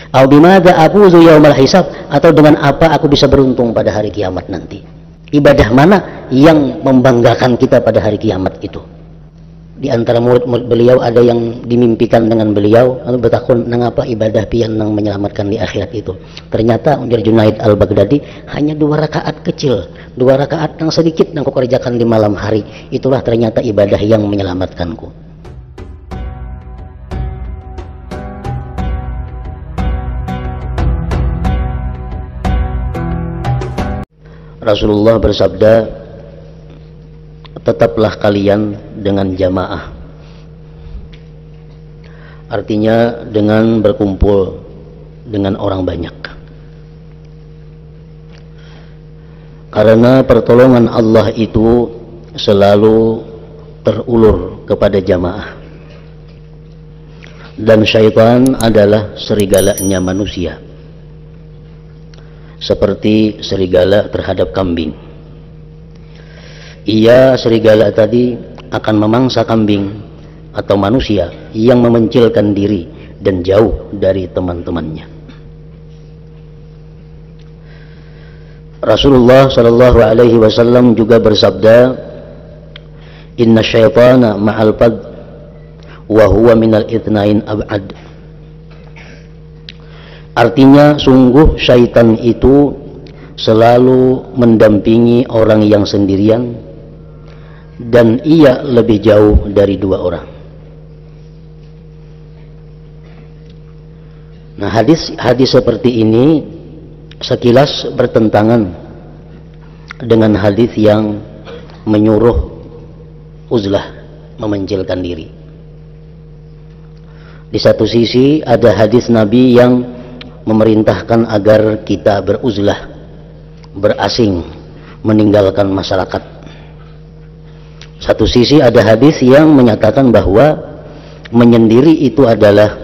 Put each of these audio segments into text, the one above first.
Au bimada afuzu yaumal hisab, atau dengan apa aku bisa beruntung pada hari kiamat nanti. Ibadah mana yang membanggakan kita pada hari kiamat itu? Di antara murid-murid beliau ada yang dimimpikan dengan beliau, lalu bertakun nangapa ibadah pian nang menyelamatkan di akhirat itu. Ternyata unjar Junaid al-Baghdadi hanya 2 rakaat kecil, 2 rakaat yang sedikit yang kau kerjakan di malam hari, itulah ternyata ibadah yang menyelamatkanku. Rasulullah bersabda, tetaplah kalian dengan jamaah. Artinya dengan berkumpul dengan orang banyak. Karena pertolongan Allah itu selalu terulur kepada jamaah. Dan syaitan adalah serigalanya manusia, seperti serigala terhadap kambing. Ia, serigala tadi, akan memangsa kambing atau manusia yang memencilkan diri dan jauh dari teman-temannya. Rasulullah sallallahu alaihi wasallam juga bersabda, "Inna syaitana ma'al fad wa huwa minal itsnain ab'ad." Artinya, sungguh syaitan itu selalu mendampingi orang yang sendirian dan ia lebih jauh dari 2 orang. Nah, hadis seperti ini sekilas bertentangan dengan hadis yang menyuruh uzlah, memencilkan diri. Di satu sisi ada hadis Nabi yang memerintahkan agar kita beruzlah, berasing, meninggalkan masyarakat. Satu sisi ada hadis yang menyatakan bahwa menyendiri itu adalah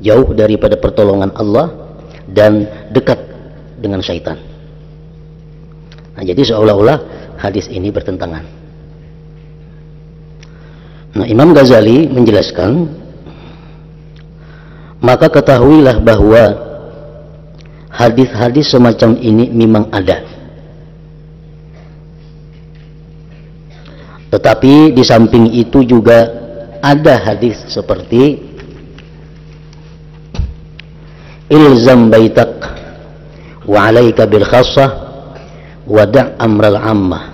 jauh daripada pertolongan Allah dan dekat dengan syaitan. Nah, jadi seolah-olah hadis ini bertentangan. Nah, Imam Ghazali menjelaskan, maka ketahuilah bahwa hadis-hadis semacam ini memang ada. Tetapi di samping itu juga ada hadis seperti ilzam baitak wa alaika bil khassah wa da' amral ammah.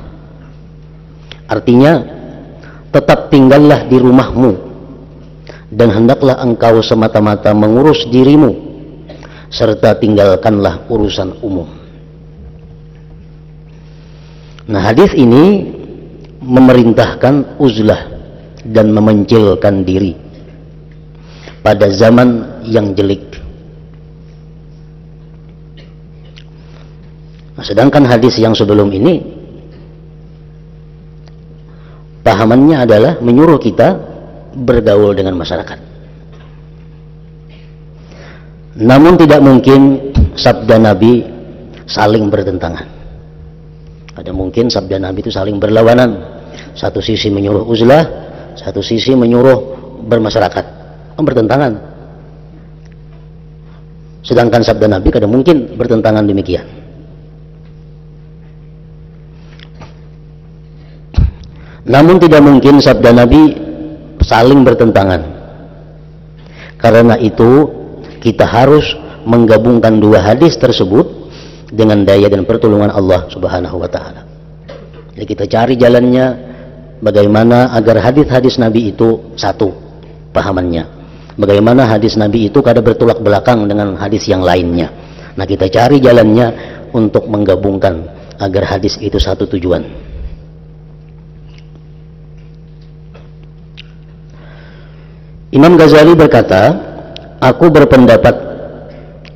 Artinya, tetap tinggallah di rumahmu dan hendaklah engkau semata-mata mengurus dirimu, serta tinggalkanlah urusan umum. Nah, hadis ini memerintahkan uzlah dan memencilkan diri pada zaman yang jelek. Nah, sedangkan hadis yang sebelum ini pahamannya adalah menyuruh kita bergaul dengan masyarakat. Namun tidak mungkin sabda Nabi saling bertentangan. Ada mungkin sabda Nabi itu saling berlawanan. Satu sisi menyuruh uzlah, satu sisi menyuruh bermasyarakat. Bertentangan. Sedangkan sabda Nabi kadang mungkin bertentangan demikian. Namun tidak mungkin sabda Nabi saling bertentangan. Karena itu kita harus menggabungkan 2 hadis tersebut dengan daya dan pertolongan Allah Subhanahu wa ta'ala. Jadi kita cari jalannya bagaimana agar hadis-hadis Nabi itu satu pahamannya. Bagaimana hadis Nabi itu kada bertolak belakang dengan hadis yang lainnya. Nah, kita cari jalannya untuk menggabungkan agar hadis itu satu tujuan. Imam Ghazali berkata, aku berpendapat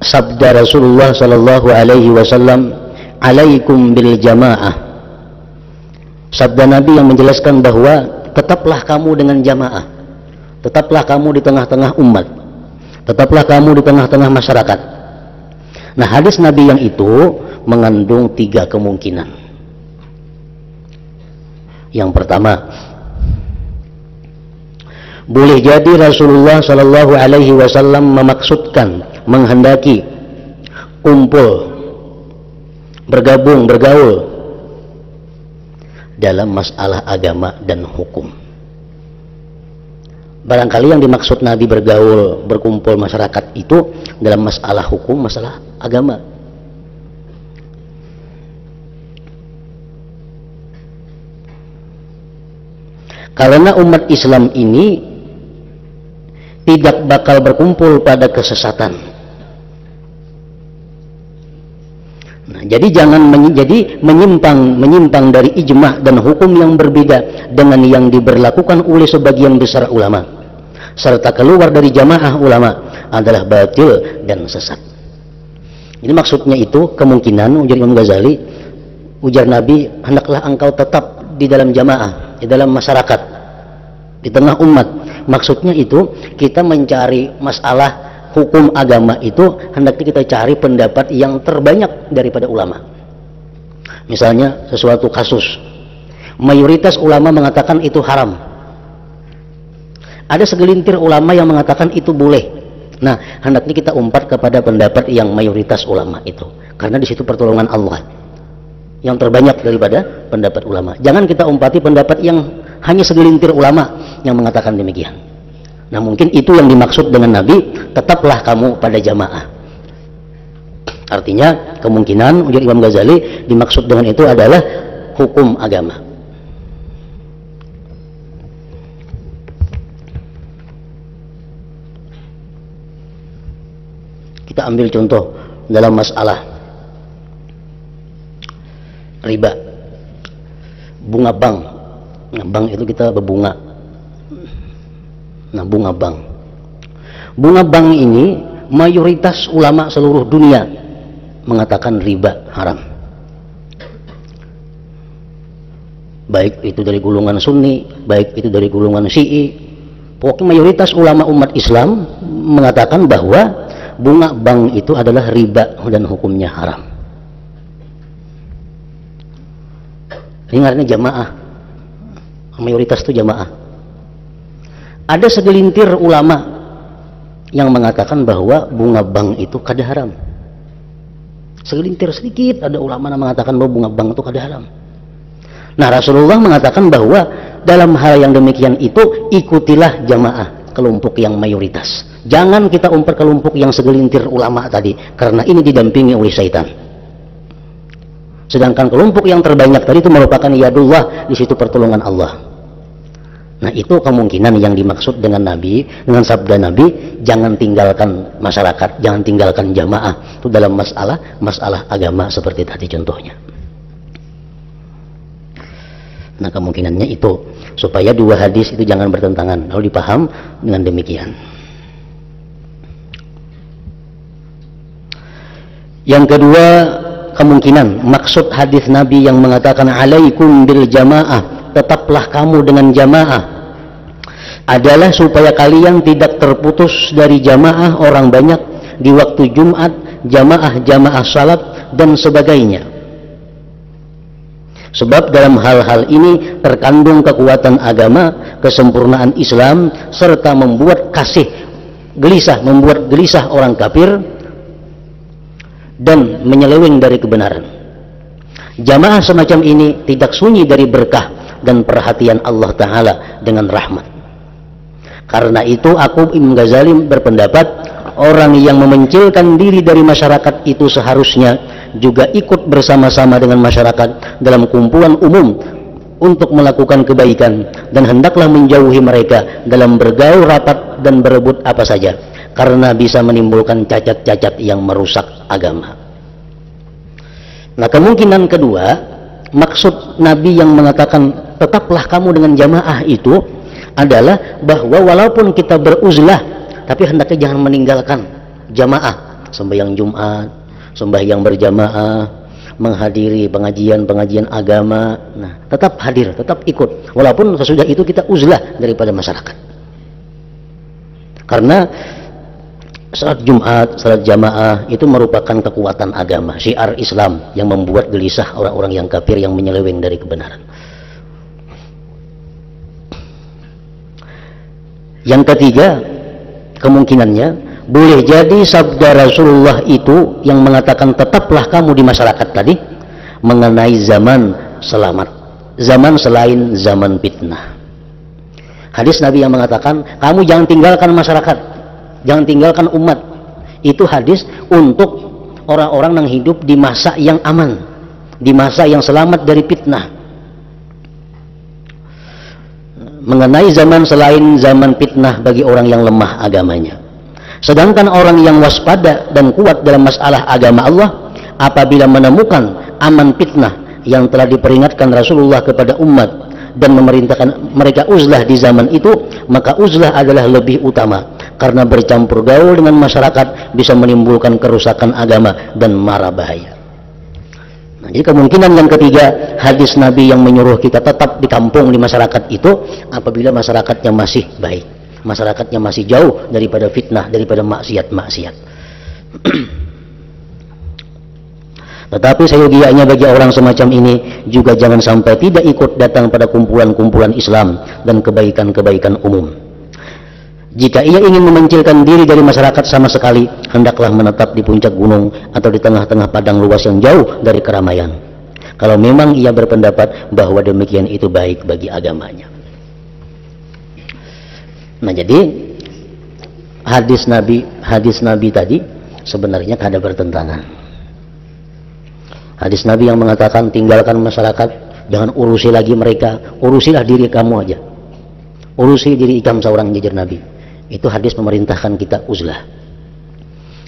sabda Rasulullah sallallahu alaihi wasallam, alaikum bil jamaah. Sabda Nabi yang menjelaskan bahwa tetaplah kamu dengan jamaah, tetaplah kamu di tengah-tengah umat, tetaplah kamu di tengah-tengah masyarakat. Nah, hadis Nabi yang itu mengandung 3 kemungkinan. Yang pertama, boleh jadi Rasulullah sallallahu alaihi wasallam memaksudkan menghendaki kumpul, bergabung, bergaul dalam masalah agama dan hukum. Barangkali yang dimaksud Nabi bergaul, berkumpul masyarakat itu dalam masalah hukum, masalah agama. Karena umat Islam ini tidak bakal berkumpul pada kesesatan. Nah, jadi jangan menyimpang dari ijma' dan hukum yang berbeda dengan yang diberlakukan oleh sebagian besar ulama, serta keluar dari jamaah ulama adalah batil dan sesat. Ini maksudnya itu kemungkinan, ujar Imam Ghazali, ujar Nabi, hendaklah engkau tetap di dalam jamaah, di dalam masyarakat, di tengah umat. Maksudnya itu kita mencari masalah hukum agama itu hendaknya kita cari pendapat yang terbanyak daripada ulama. Misalnya sesuatu kasus, mayoritas ulama mengatakan itu haram, ada segelintir ulama yang mengatakan itu boleh. Nah, hendaknya kita umpat kepada pendapat yang mayoritas ulama itu, karena di situ pertolongan Allah yang terbanyak daripada pendapat ulama. Jangan kita umpati pendapat yang hanya segelintir ulama yang mengatakan demikian. Nah, mungkin itu yang dimaksud dengan Nabi, tetaplah kamu pada jamaah. Artinya kemungkinan, ujar Imam Ghazali, dimaksud dengan itu adalah hukum agama. Kita ambil contoh dalam masalah riba, bunga bank. Nah, bank itu kita berbunga. Nah, bunga bank ini mayoritas ulama seluruh dunia mengatakan riba haram, baik itu dari golongan Sunni, baik itu dari golongan Syi'i. Pokoknya mayoritas ulama umat Islam mengatakan bahwa bunga bank itu adalah riba dan hukumnya haram. Ini artinya jamaah, mayoritas itu jamaah. Ada segelintir ulama yang mengatakan bahwa bunga bank itu kada haram. Segelintir, sedikit ada ulama yang mengatakan bahwa bunga bank itu kada haram. Nah, Rasulullah mengatakan bahwa dalam hal yang demikian itu ikutilah jamaah, kelompok yang mayoritas. Jangan kita umpat kelompok yang segelintir ulama tadi, karena ini didampingi oleh syaitan. Sedangkan kelompok yang terbanyak tadi itu merupakan yadullah, di situ pertolongan Allah. Nah, itu kemungkinan yang dimaksud dengan Nabi, dengan sabda Nabi, jangan tinggalkan masyarakat, jangan tinggalkan jamaah. Itu dalam masalah agama seperti tadi contohnya. Nah, kemungkinannya itu supaya dua hadis itu jangan bertentangan, lalu dipaham dengan demikian. Yang kedua, kemungkinan maksud hadis Nabi yang mengatakan alaikum bil jamaah, tetaplah kamu dengan jamaah, adalah supaya kalian tidak terputus dari jamaah orang banyak di waktu Jumat, jamaah salat dan sebagainya. Sebab dalam hal-hal ini terkandung kekuatan agama, kesempurnaan Islam, serta membuat gelisah orang kafir dan menyeleweng dari kebenaran. Jamaah semacam ini tidak sunyi dari berkah dan perhatian Allah Ta'ala dengan rahmat. Karena itu aku, Imam Ghazali, berpendapat orang yang memencilkan diri dari masyarakat itu seharusnya juga ikut bersama-sama dengan masyarakat dalam kumpulan umum untuk melakukan kebaikan, dan hendaklah menjauhi mereka dalam bergaul rapat dan berebut apa saja, karena bisa menimbulkan cacat-cacat yang merusak agama. Nah, kemungkinan kedua, maksud Nabi yang mengatakan tetaplah kamu dengan jamaah itu adalah bahwa walaupun kita beruzlah, tapi hendaknya jangan meninggalkan jamaah, sembahyang Jumat, sembahyang berjamaah, menghadiri pengajian agama. Nah, tetap hadir, tetap ikut, walaupun sesudah itu kita uzlah daripada masyarakat. Karena salat Jumat, salat jamaah itu merupakan kekuatan agama, syiar Islam yang membuat gelisah orang-orang yang kafir yang menyeleweng dari kebenaran. Yang ketiga, kemungkinannya boleh jadi sabda Rasulullah itu yang mengatakan tetaplah kamu di masyarakat tadi mengenai zaman selamat, zaman selain zaman fitnah. Hadis Nabi yang mengatakan kamu jangan tinggalkan masyarakat, jangan tinggalkan umat, itu hadis untuk orang-orang yang hidup di masa yang aman, di masa yang selamat dari fitnah. Mengenai zaman selain zaman fitnah bagi orang yang lemah agamanya. Sedangkan orang yang waspada dan kuat dalam masalah agama Allah, apabila menemukan aman fitnah yang telah diperingatkan Rasulullah kepada umat dan memerintahkan mereka uzlah di zaman itu, maka uzlah adalah lebih utama karena bercampur gaul dengan masyarakat bisa menimbulkan kerusakan agama dan mara bahaya. Nah, jadi kemungkinan yang ketiga, hadis Nabi yang menyuruh kita tetap di kampung, di masyarakat itu apabila masyarakatnya masih baik, masyarakatnya masih jauh daripada fitnah, daripada maksiat-maksiat. Tetapi seyogianya bagi orang semacam ini juga jangan sampai tidak ikut datang pada kumpulan-kumpulan Islam dan kebaikan-kebaikan umum. Jika ia ingin memencilkan diri dari masyarakat sama sekali, hendaklah menetap di puncak gunung atau di tengah-tengah padang luas yang jauh dari keramaian, kalau memang ia berpendapat bahwa demikian itu baik bagi agamanya. Nah, jadi hadis Nabi tadi sebenarnya ada bertentangan. Hadis Nabi yang mengatakan tinggalkan masyarakat, jangan urusi lagi mereka, urusilah diri kamu aja, urusi diri kamu seorang, jajar Nabi. Itu hadis memerintahkan kita uzlah.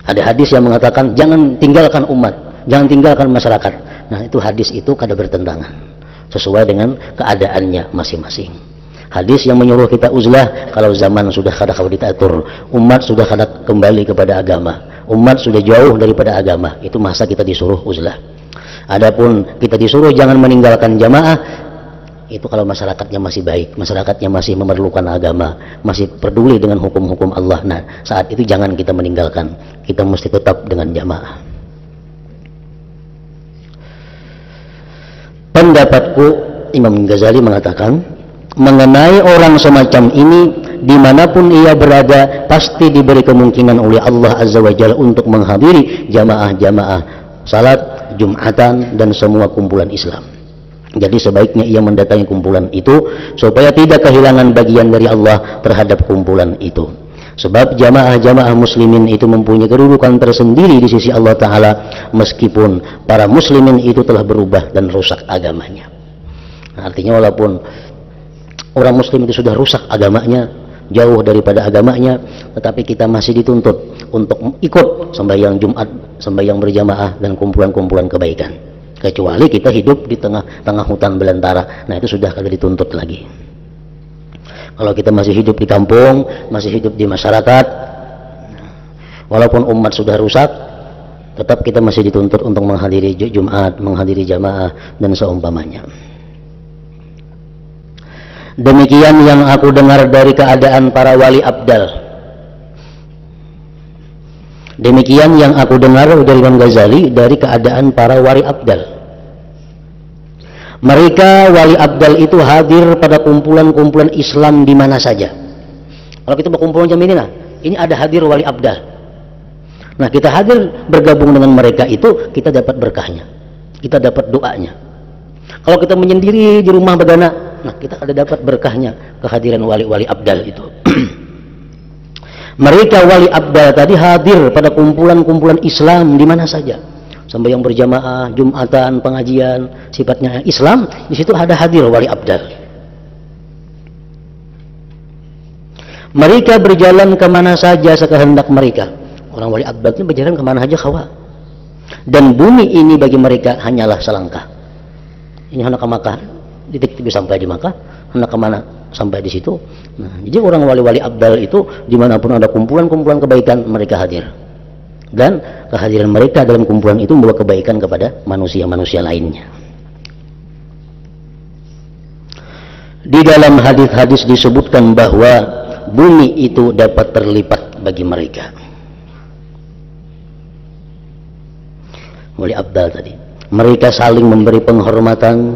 Ada hadis yang mengatakan jangan tinggalkan umat, jangan tinggalkan masyarakat. Nah, itu hadis itu kada bertentangan sesuai dengan keadaannya masing-masing. Hadis yang menyuruh kita uzlah kalau zaman sudah kada diatur, umat sudah kada kembali kepada agama, umat sudah jauh daripada agama, itu masa kita disuruh uzlah. Adapun kita disuruh jangan meninggalkan jamaah, itu kalau masyarakatnya masih baik, masyarakatnya masih memerlukan agama, masih peduli dengan hukum-hukum Allah. Nah, saat itu jangan kita meninggalkan, kita mesti tetap dengan jamaah. Pendapatku, Imam Ghazali mengatakan mengenai orang semacam ini, dimanapun ia berada pasti diberi kemungkinan oleh Allah Azza wa Jalla untuk menghadiri jamaah-jamaah salat, Jumatan, dan semua kumpulan Islam. Jadi sebaiknya ia mendatangi kumpulan itu supaya tidak kehilangan bagian dari Allah terhadap kumpulan itu. Sebab jamaah-jamaah muslimin itu mempunyai kedudukan tersendiri di sisi Allah Ta'ala, meskipun para muslimin itu telah berubah dan rusak agamanya. Nah, artinya walaupun orang muslim itu sudah rusak agamanya, jauh daripada agamanya, tetapi kita masih dituntut untuk ikut sembahyang Jumat, sembahyang berjamaah, dan kumpulan-kumpulan kebaikan. Kecuali kita hidup di tengah-tengah hutan belantara, nah itu sudah kada dituntut lagi. Kalau kita masih hidup di kampung, masih hidup di masyarakat, walaupun umat sudah rusak, tetap kita masih dituntut untuk menghadiri Jumat, menghadiri jamaah, dan seumpamanya. Demikian yang aku dengar dari keadaan para wali abdal. Demikian yang aku dengar dari Imam Ghazali dari keadaan para wali abdal. Mereka wali abdal itu hadir pada kumpulan-kumpulan Islam di mana saja. Kalau kita berkumpul jam ini, nah, ini ada hadir wali abdal. Nah, kita hadir bergabung dengan mereka itu, kita dapat berkahnya, kita dapat doanya. Kalau kita menyendiri di rumah bedana, nah kita ada dapat berkahnya kehadiran wali-wali abdal itu. Mereka wali abdal tadi hadir pada kumpulan-kumpulan Islam di mana saja. Sembahyang berjamaah, Jumatan, pengajian, sifatnya Islam, di situ ada hadir wali abdal. Mereka berjalan kemana saja sekehendak mereka. Orang wali abdal itu berjalan kemana saja khawa. Dan bumi ini bagi mereka hanyalah selangkah. Ini hendak ke Makkah, titik sampai di Makkah, hendak kemana sampai di situ. Nah, jadi orang wali-wali abdal itu dimanapun ada kumpulan-kumpulan kebaikan, mereka hadir. Dan kehadiran mereka dalam kumpulan itu membawa kebaikan kepada manusia-manusia lainnya. Di dalam hadis-hadis disebutkan bahwa bumi itu dapat terlipat bagi mereka. Wali abdal tadi, mereka saling memberi penghormatan,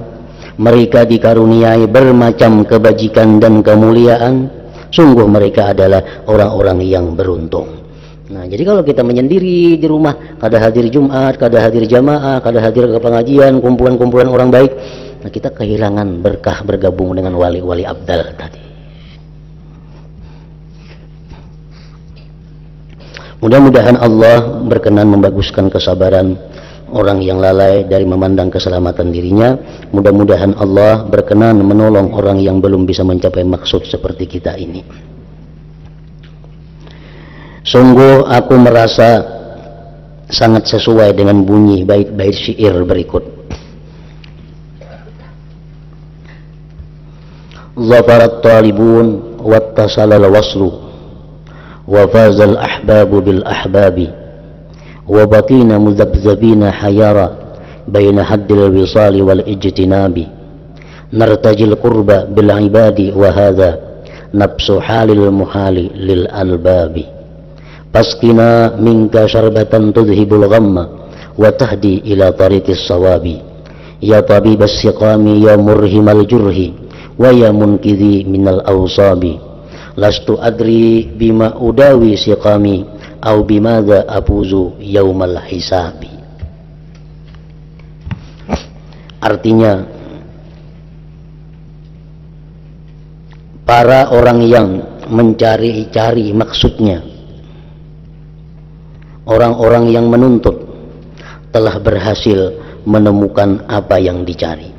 mereka dikaruniai bermacam kebajikan dan kemuliaan. Sungguh mereka adalah orang-orang yang beruntung. Nah, jadi kalau kita menyendiri di rumah, kada hadir Jumat, kada hadir jamaah, kada hadir ke pengajian, kumpulan-kumpulan orang baik, nah kita kehilangan berkah bergabung dengan wali-wali abdal tadi. Mudah-mudahan Allah berkenan membaguskan kesabaran orang yang lalai dari memandang keselamatan dirinya. Mudah-mudahan Allah berkenan menolong orang yang belum bisa mencapai maksud seperti kita ini. Sungguh aku merasa sangat sesuai dengan bunyi bait-bait syair berikut. Zafarat talibun wattasalal waslu wa fazal ahbabu bil ahbabi wa baqina mudhabdhabina hayara baina haddil wisali wal ijtinabi nartajil qurba bil ibadi wa hadha nafsu halil muhali lil albabi. Pasqina minka syarbatan tudhibul ghamma wa tahdi ila tariqis sawabi ya tabibas siqami ya murhimal jurhi wa ya munkidhi minal awsabi lastu adri bima udawi siqami au bimadha afuzu yaumal hisabi. Artinya, para orang yang mencari-cari maksudnya, orang-orang yang menuntut telah berhasil menemukan apa yang dicari,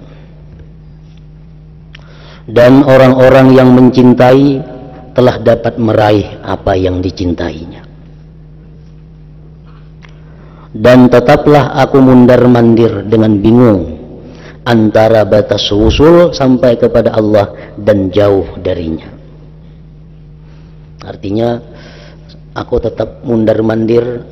dan orang-orang yang mencintai telah dapat meraih apa yang dicintainya. Dan tetaplah aku mundar-mandir dengan bingung antara batas wusul sampai kepada Allah dan jauh darinya. Artinya, aku tetap mundar-mandir,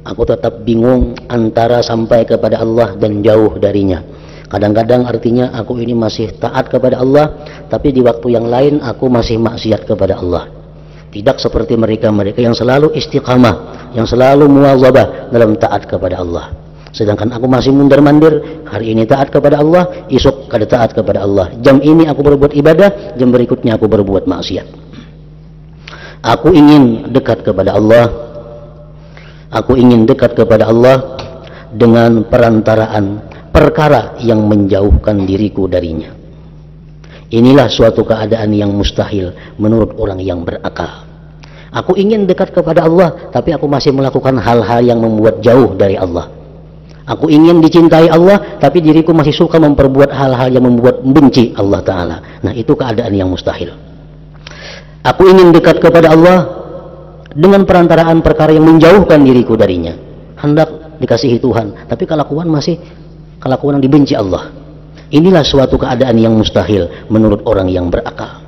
aku tetap bingung antara sampai kepada Allah dan jauh darinya. Kadang-kadang artinya aku ini masih taat kepada Allah, tapi di waktu yang lain aku masih maksiat kepada Allah. Tidak seperti mereka-mereka yang selalu istiqamah, yang selalu muwazabah dalam taat kepada Allah. Sedangkan aku masih mundar-mandir, hari ini taat kepada Allah, esok kada taat kepada Allah. Jam ini aku berbuat ibadah, jam berikutnya aku berbuat maksiat. Aku ingin dekat kepada Allah. Aku ingin dekat kepada Allah dengan perantaraan perkara yang menjauhkan diriku darinya. Inilah suatu keadaan yang mustahil menurut orang yang berakal. Aku ingin dekat kepada Allah, tapi aku masih melakukan hal-hal yang membuat jauh dari Allah. Aku ingin dicintai Allah, tapi diriku masih suka memperbuat hal-hal yang membuat benci Allah Ta'ala. Nah, itu keadaan yang mustahil. Aku ingin dekat kepada Allah dengan perantaraan perkara yang menjauhkan diriku darinya. Hendak dikasihi Tuhan, tapi kelakuan masih kelakuan yang dibenci Allah. Inilah suatu keadaan yang mustahil menurut orang yang berakal.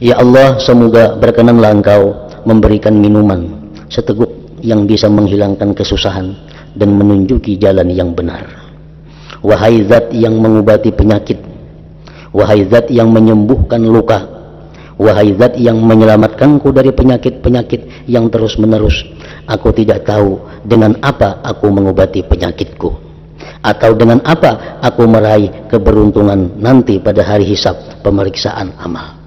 Ya Allah, semoga berkenanlah Engkau memberikan minuman seteguk yang bisa menghilangkan kesusahan dan menunjuki jalan yang benar. Wahai Zat yang mengobati penyakit, wahai Zat yang menyembuhkan luka, wahai Zat yang menyelamatkanku dari penyakit-penyakit yang terus-menerus. Aku tidak tahu dengan apa aku mengobati penyakitku, atau dengan apa aku meraih keberuntungan nanti pada hari hisab pemeriksaan amal.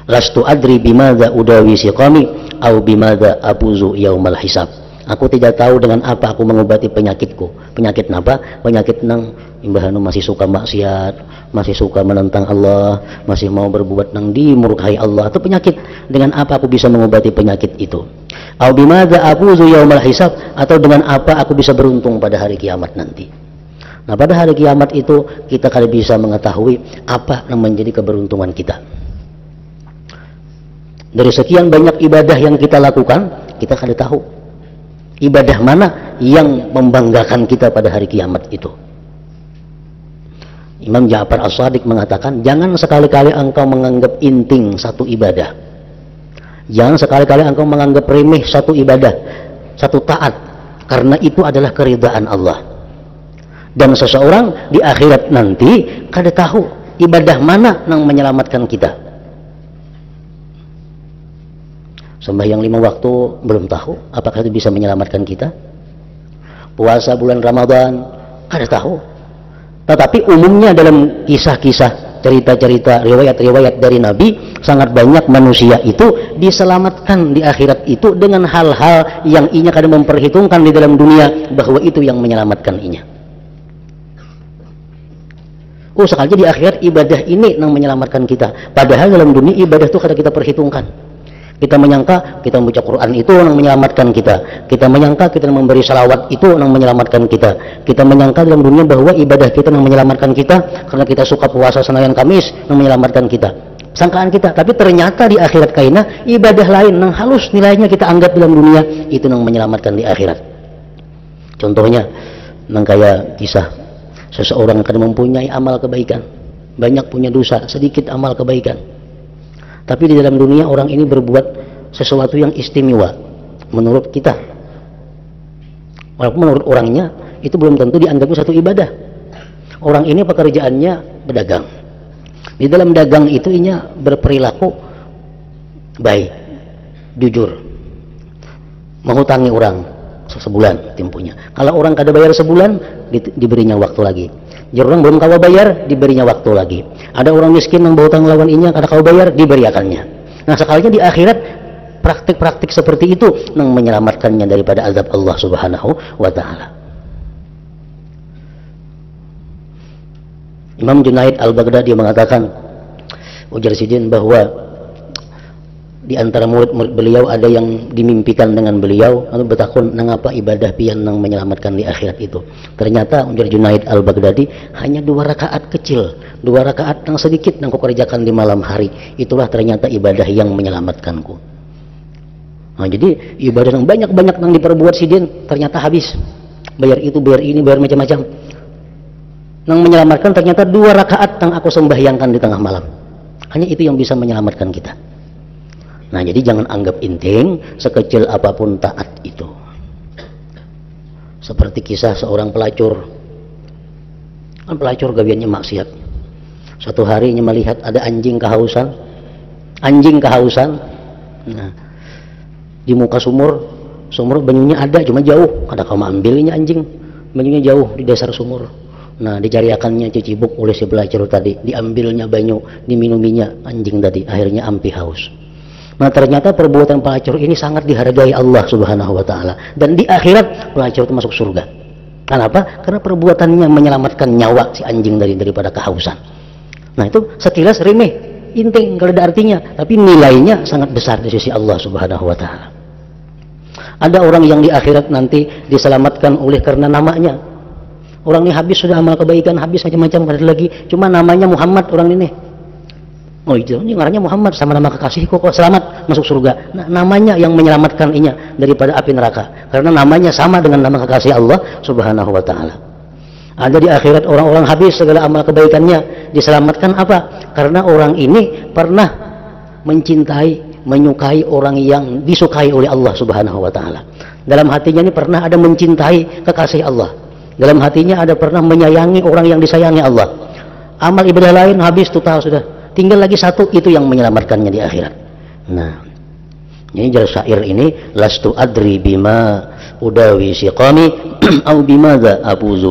Lastu adri bimadza udawi siqami au bimadza abuzu yaumal hisab. Aku tidak tahu dengan apa aku mengobati penyakitku. Penyakit apa? Penyakit nang imbahanu masih suka maksiat, masih suka menentang Allah, masih mau berbuat nang dimurkai Allah. Atau penyakit, dengan apa aku bisa mengobati penyakit itu? Au bimadza abuzu yaumal hisab, atau dengan apa aku bisa beruntung pada hari kiamat nanti. Nah, pada hari kiamat itu kita kali bisa mengetahui apa yang menjadi keberuntungan kita. Dari sekian banyak ibadah yang kita lakukan, kita kali tahu ibadah mana yang membanggakan kita pada hari kiamat itu. Imam Ja'far As-Shadiq mengatakan, jangan sekali-kali engkau menganggap inting satu ibadah. Jangan sekali-kali engkau menganggap remeh satu ibadah, satu taat, karena itu adalah keridhaan Allah. Dan seseorang di akhirat nanti kada tahu ibadah mana yang menyelamatkan kita. Sembahyang 5 waktu belum tahu apakah itu bisa menyelamatkan kita. Puasa bulan Ramadan kada tahu. Tetapi umumnya dalam kisah-kisah, cerita-cerita, riwayat-riwayat dari Nabi, sangat banyak manusia itu diselamatkan di akhirat itu dengan hal-hal yang inya kadang memperhitungkan di dalam dunia bahwa itu yang menyelamatkan inya. Oh, sekali di akhirat ibadah ini yang menyelamatkan kita. Padahal dalam dunia ibadah itu kada kita perhitungkan. Kita menyangka kita membaca Quran itu yang menyelamatkan kita. Kita menyangka kita memberi salawat itu yang menyelamatkan kita. Kita menyangka dalam dunia bahwa ibadah kita yang menyelamatkan kita karena kita suka puasa Senin Kamis yang menyelamatkan kita. Sangkaan kita, tapi ternyata di akhirat kaina ibadah lain yang halus nilainya kita anggap dalam dunia itu yang menyelamatkan di akhirat. Contohnya nang kayak kisah seseorang akan mempunyai amal kebaikan, banyak punya dosa, sedikit amal kebaikan. Tapi di dalam dunia orang ini berbuat sesuatu yang istimewa menurut kita. Walaupun menurut orangnya itu belum tentu dianggap satu ibadah. Orang ini pekerjaannya berdagang. Di dalam dagang itu inya berperilaku baik, jujur, menghutangi orang sebulan tempuhnya. Kalau orang kada bayar sebulan diberinya waktu lagi. Jadi orang belum kawa bayar diberinya waktu lagi. Ada orang miskin yang berhutang lawan inya kada kawa bayar diberiakannya. Nah sekalinya di akhirat praktik-praktik seperti itu yang menyelamatkannya daripada azab Allah Subhanahu wa taala. Imam Junaid Al-Baghdadi mengatakan, ujar Sidin, bahwa di antara murid-murid beliau ada yang dimimpikan dengan beliau lalu bertakun nangapa ibadah pian yang menyelamatkan di akhirat itu. Ternyata ujar Junaid Al-Baghdadi hanya 2 rakaat kecil, 2 rakaat yang sedikit yang kukerjakan di malam hari, itulah ternyata ibadah yang menyelamatkanku. Nah, jadi ibadah yang banyak-banyak yang diperbuat Sidin ternyata habis, bayar itu bayar ini bayar macam-macam. Yang menyelamatkan ternyata 2 rakaat yang aku sembahyangkan di tengah malam, hanya itu yang bisa menyelamatkan kita. Nah, jadi jangan anggap penting sekecil apapun taat itu. Seperti kisah seorang pelacur. Kan pelacur gawiannya maksiat. Suatu hari melihat ada anjing kehausan. Anjing kehausan. Nah, di muka sumur banyunya ada cuma jauh. Kada kau ambilnya anjing. Banyunya jauh di dasar sumur. Nah, dicariakannya cicibuk oleh si pelacur tadi. Diambilnya banyu, diminuminya anjing tadi. Akhirnya ampi haus. Nah, ternyata perbuatan pelacur ini sangat dihargai Allah Subhanahu wa taala, dan di akhirat pelacur itu masuk surga. Kenapa? Karena perbuatannya menyelamatkan nyawa si anjing daripada kehausan. Nah, itu sekilas remeh, inting kalau ada artinya, tapi nilainya sangat besar di sisi Allah Subhanahu wa taala. Ada orang yang di akhirat nanti diselamatkan oleh karena namanya. Orang ini habis sudah amal kebaikan, habis macam-macam, ada lagi cuma namanya Muhammad orang ini. Oh, itu ini ngarannya Muhammad sama nama kekasihku kok selamat masuk surga. Nah, namanya yang menyelamatkan inya daripada api neraka karena namanya sama dengan nama kekasih Allah Subhanahu wa taala. Ada di akhirat orang-orang habis segala amal kebaikannya, diselamatkan apa? Karena orang ini pernah mencintai, menyukai orang yang disukai oleh Allah Subhanahu wa taala. Dalam hatinya ini pernah ada mencintai kekasih Allah. Dalam hatinya ada pernah menyayangi orang yang disayangi Allah. Amal ibadah lain habis total sudah. Tinggal lagi satu, itu yang menyelamatkannya di akhirat. Nah, ini jar syair ini, lastu adri bima udawi siqami au bimadza afuzu